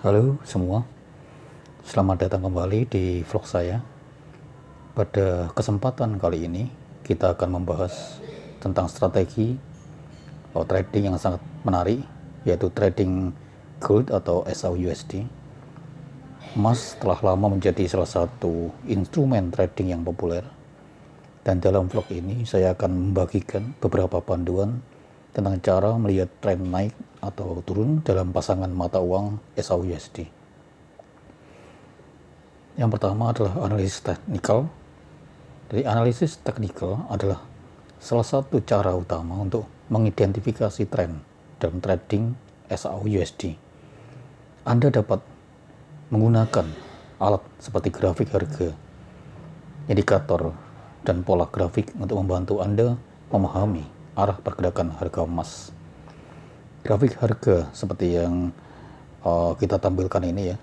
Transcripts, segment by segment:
Halo semua, selamat datang kembali di vlog saya. Pada kesempatan kali ini, kita akan membahas tentang strategi trading yang sangat menarik, yaitu trading gold atau SAUUSD. Emas telah lama menjadi salah satu instrumen trading yang populer. Dan dalam vlog ini, saya akan membagikan beberapa panduan tentang cara melihat tren naik atau turun dalam pasangan mata uang SAUUSD. Yang pertama adalah analisis teknikal. Jadi analisis teknikal adalah salah satu cara utama untuk mengidentifikasi tren dalam trading SAUUSD. Anda dapat menggunakan alat seperti grafik harga, indikator, dan pola grafik untuk membantu Anda memahami arah pergerakan harga emas. Grafik harga seperti yang kita tampilkan ini ya.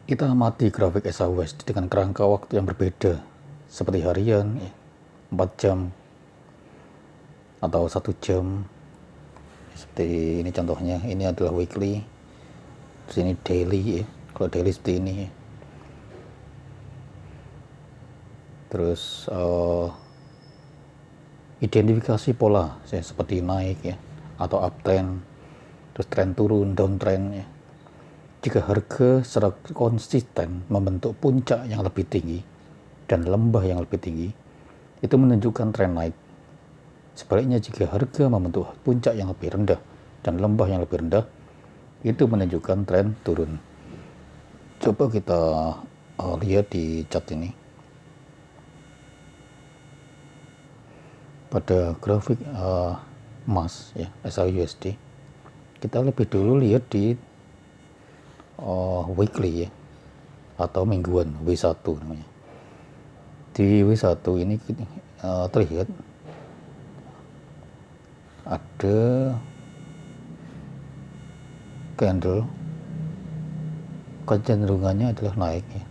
Kita amati grafik SAUUSD dengan kerangka waktu yang berbeda, seperti harian, 4 jam, atau 1 jam. Seperti ini contohnya, ini adalah weekly, terus ini daily ya. Kalau daily seperti ini ya. Terus identifikasi pola ya, seperti naik ya, atau uptrend, terus tren turun, downtrend ya. Jika harga secara konsisten membentuk puncak yang lebih tinggi dan lembah yang lebih tinggi, itu menunjukkan tren naik. Sebaliknya, jika harga membentuk puncak yang lebih rendah dan lembah yang lebih rendah, itu menunjukkan tren turun. Coba kita lihat di chart ini. Pada grafik emas ya, SAUUSD, kita lebih dulu lihat di weekly ya, atau mingguan, W1 namanya. Di W1 ini terlihat ada candle kecenderungannya adalah naik ya,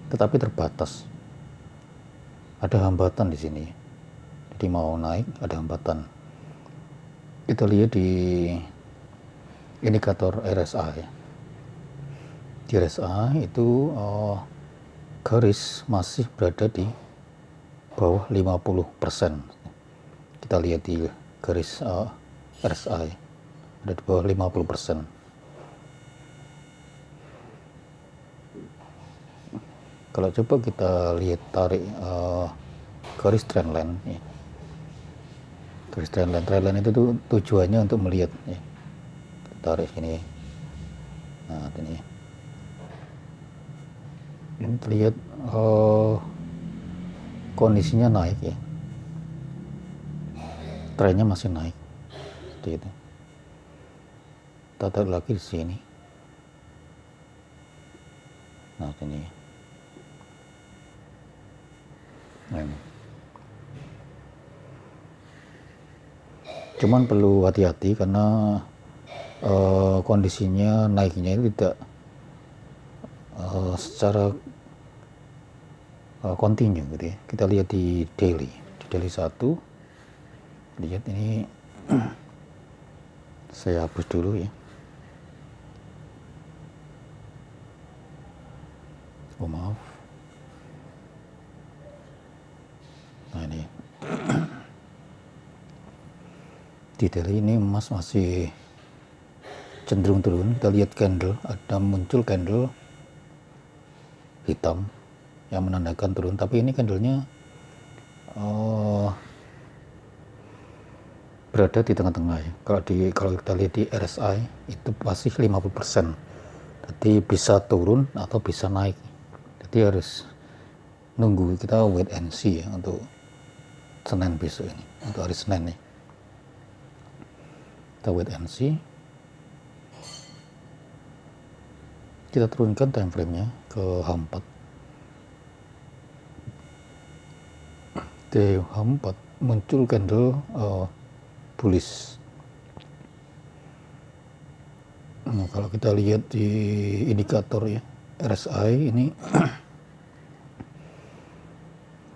tetapi terbatas. Ada hambatan di sini. Jadi mau naik ada hambatan. Kita lihat di indikator RSI ya. Di RSI itu garis masih berada di bawah 50%. Kita lihat di garis RSI ada di bawah 50%. Kalau coba kita lihat tarik garis trendline ya. Garis trendline itu tuh tujuannya untuk melihat ya. Tarik sini. Nah, ini. Ini terlihat kondisinya naik ya. Trennya masih naik. Seperti itu. Kita tarik lagi di sini. Nah, ini. Nah, ini. Cuman perlu hati-hati karena kondisinya naiknya itu tidak secara continue gitu ya. Kita lihat di daily 1, lihat ini. Saya hapus dulu ya. Oh maaf. Nah ini di daily ini emas masih cenderung turun. Kita lihat candle, ada muncul candle hitam yang menandakan turun, tapi ini candlenya berada di tengah-tengah ya. Kalau kita lihat di RSI itu masih 50%. Jadi bisa turun atau bisa naik. Jadi harus nunggu, kita wait and see ya untuk Senin besok ini, untuk hari Senin nih. Kita wait and see. Kita turunkan time frame-nya ke H4. Di H4 muncul candle bullish. Nah, kalau kita lihat di indikator ya, RSI ini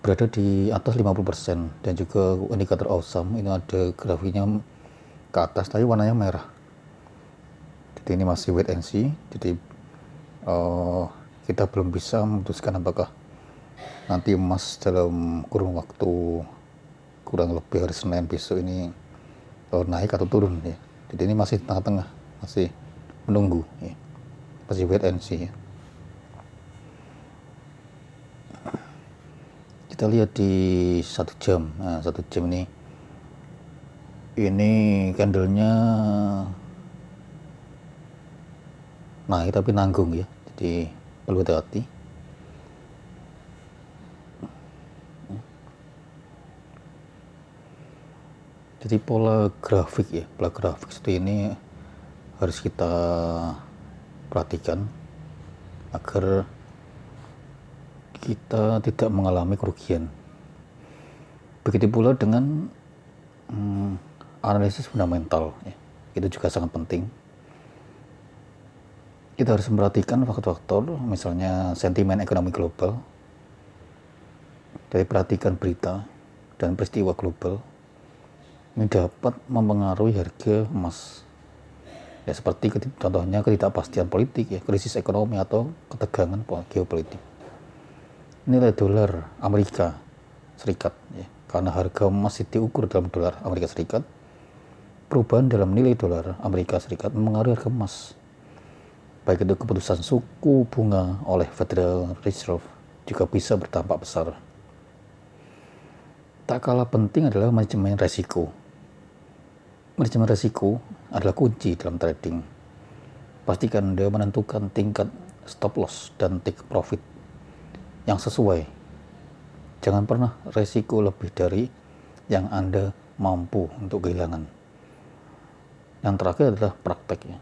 berada di atas 50%, dan juga indikator awesome ini ada grafiknya ke atas tapi warnanya merah. Jadi ini masih wait and see. Jadi kita belum bisa memutuskan apakah nanti emas dalam kurun waktu kurang lebih hari Senin besok ini naik atau turun ya. Jadi ini masih tengah-tengah, masih menunggu ya. Masih wait and see ya. Kita lihat di 1 jam. Nah, 1 jam ini candlenya naik tapi nanggung ya. Jadi perlu hati-hati. Jadi pola grafik ya, pola grafik seperti ini harus kita perhatikan agar kita tidak mengalami kerugian. Begitu pula dengan analisis fundamental ya. Itu juga sangat penting. Kita harus memperhatikan faktor-faktor misalnya sentimen ekonomi global. Jadi perhatikan berita dan peristiwa global ini dapat mempengaruhi harga emas. Ya seperti contohnya ketidakpastian politik ya, krisis ekonomi atau ketegangan geopolitik. Nilai dolar Amerika Serikat ya, karena harga emas diukur dalam dolar Amerika Serikat, perubahan dalam nilai dolar Amerika Serikat mempengaruhi harga emas. Baik itu keputusan suku bunga oleh Federal Reserve juga bisa berdampak besar. Tak kalah penting adalah manajemen resiko. Manajemen risiko adalah kunci dalam trading. Pastikan Anda menentukan tingkat stop loss dan take profit yang sesuai. Jangan pernah risiko lebih dari yang Anda mampu untuk kehilangan. Yang terakhir adalah praktek ya.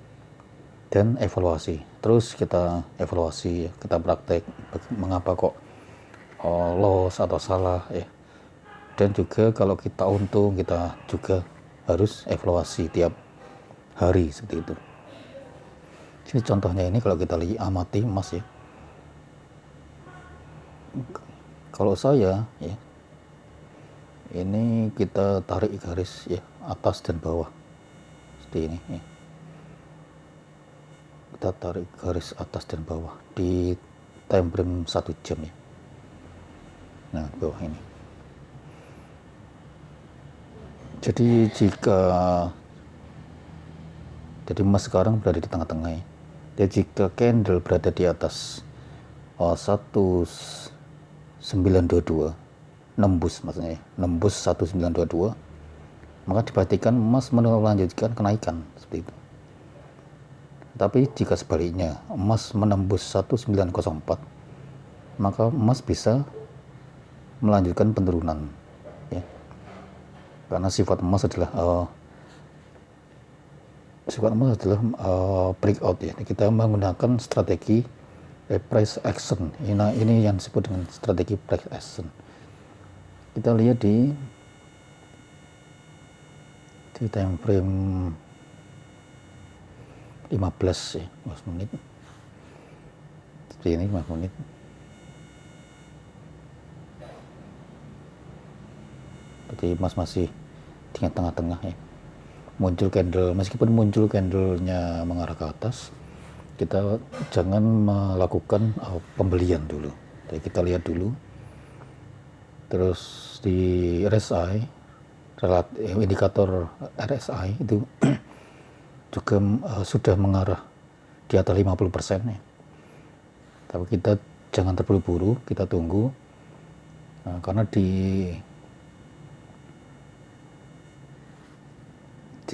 Dan evaluasi. Terus kita evaluasi ya, kita praktek mengapa kok loss atau salah ya. Dan juga kalau kita untung, kita juga harus evaluasi tiap hari seperti itu. Jadi contohnya ini kalau kita lihat amati emas ya. Kalau saya ya, ini kita tarik garis ya atas dan bawah seperti ini ya. Kita tarik garis atas dan bawah di time frame 1 jam ya. Nah bawah ini. Jadi emas sekarang berada di tengah-tengah ya. Jadi jika candle berada di atas 1922 nembus maksudnya ya, nembus 1922, maka diperhatikan emas melanjutkan kenaikan seperti itu. Tapi jika sebaliknya emas menembus 1904, maka emas bisa melanjutkan penurunan ya. Karena sifat emas adalah breakout ya. Kita menggunakan strategi price action. Ini yang disebut dengan strategi price action. Kita lihat di time frame 15 ya, 15 menit. Seperti ini 15 menit. Jadi emas masih di tengah-tengah ya. Muncul candle, meskipun muncul candlenya mengarah ke atas, kita jangan melakukan pembelian dulu. Jadi kita lihat dulu. Terus di RSI, indikator RSI itu juga sudah mengarah di atas 50% ya. Tapi kita jangan terburu-buru, kita tunggu. Karena di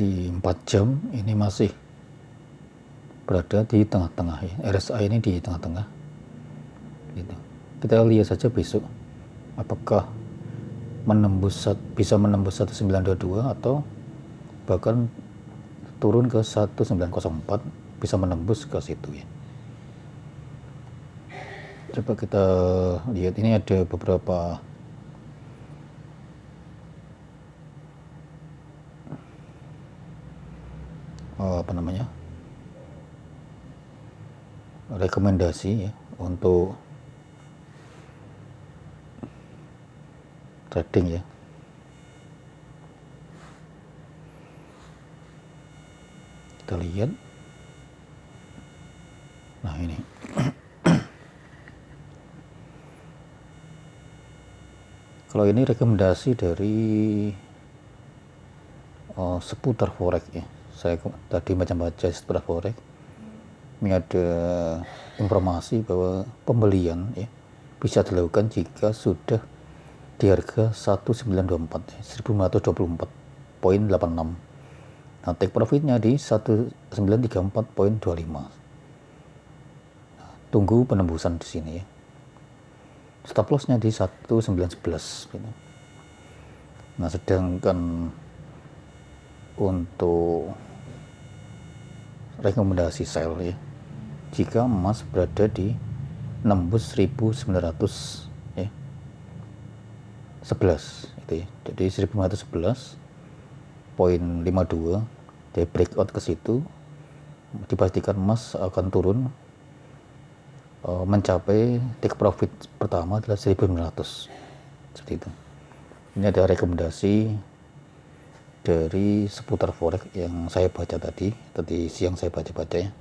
4 jam ini masih berada di tengah-tengah ya. RSI ini di tengah-tengah gitu. Kita lihat saja besok apakah bisa menembus 1922 atau bahkan turun ke 1904, bisa menembus ke situ ya. Coba kita lihat, ini ada beberapa rekomendasi ya untuk trading ya. Kita lihat Nah ini kalau ini rekomendasi dari seputar forex ya. Saya tadi baca seputar forex, ini ada informasi bahwa pembelian ya bisa dilakukan jika sudah di harga 1924 ya, 1524,86. Nah, take profitnya di 1934,25. Nah, tunggu penembusan di sini ya. Stop lossnya di 1911 gitu. Nah, sedangkan untuk rekomendasi sell ya, jika emas berada di nembus 1900 ya, 11 itu ya. Jadi 1911,52 dia breakout ke situ, dipastikan emas akan turun mencapai take profit pertama adalah 1900 seperti itu. Ini ada rekomendasi dari seputar forex yang saya baca tadi siang saya baca ya.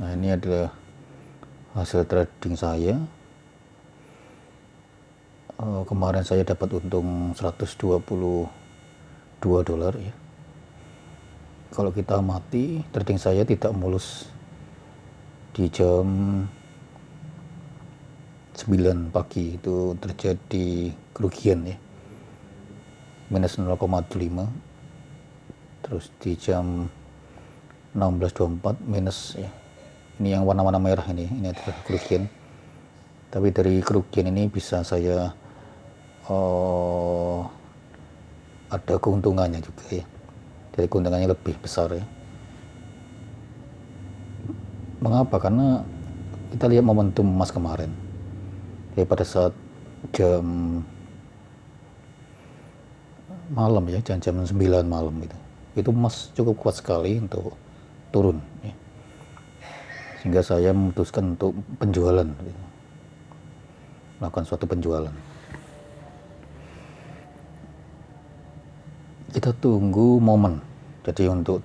Nah, ini adalah hasil trading saya. Kemarin saya dapat untung $122 ya. Kalau kita amati, trading saya tidak mulus. Di jam 9 pagi itu terjadi kerugian ya, minus 0,5. Terus di jam 16.24 minus ya. Ini yang warna-warna merah ini adalah kerugian. Tapi dari kerugian ini bisa saya ada keuntungannya juga ya. Dari keuntungannya lebih besar ya. Mengapa? Karena kita lihat momentum emas kemarin. Jadi pada saat jam malam ya, jam 9 malam itu emas cukup kuat sekali untuk turun ya. Sehingga saya memutuskan untuk penjualan gitu. Melakukan suatu penjualan. Kita tunggu momen. Jadi untuk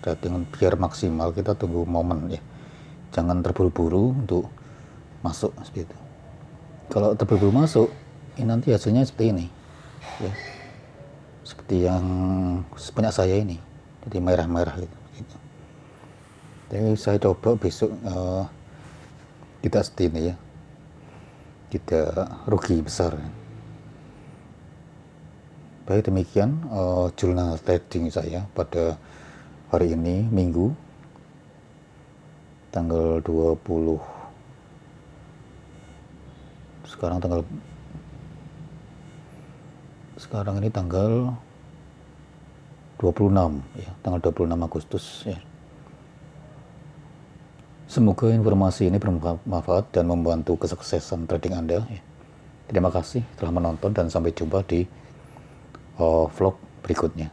trading biar maksimal kita tunggu momen ya. Jangan terburu-buru untuk masuk seperti itu. Kalau terburu-buru masuk, ini nanti hasilnya seperti ini ya. Seperti yang sebanyak saya ini. Jadi merah-merah gitu. Jadi saya coba besok tidak seperti ini ya. Tidak rugi besar. Baik, demikian jurnal trading saya pada hari ini, Minggu tanggal 20. Sekarang ini tanggal 26 ya, tanggal 26 Agustus ya. Semoga informasi ini bermanfaat dan membantu kesuksesan trading Anda ya. Terima kasih telah menonton dan sampai jumpa di vlog berikutnya.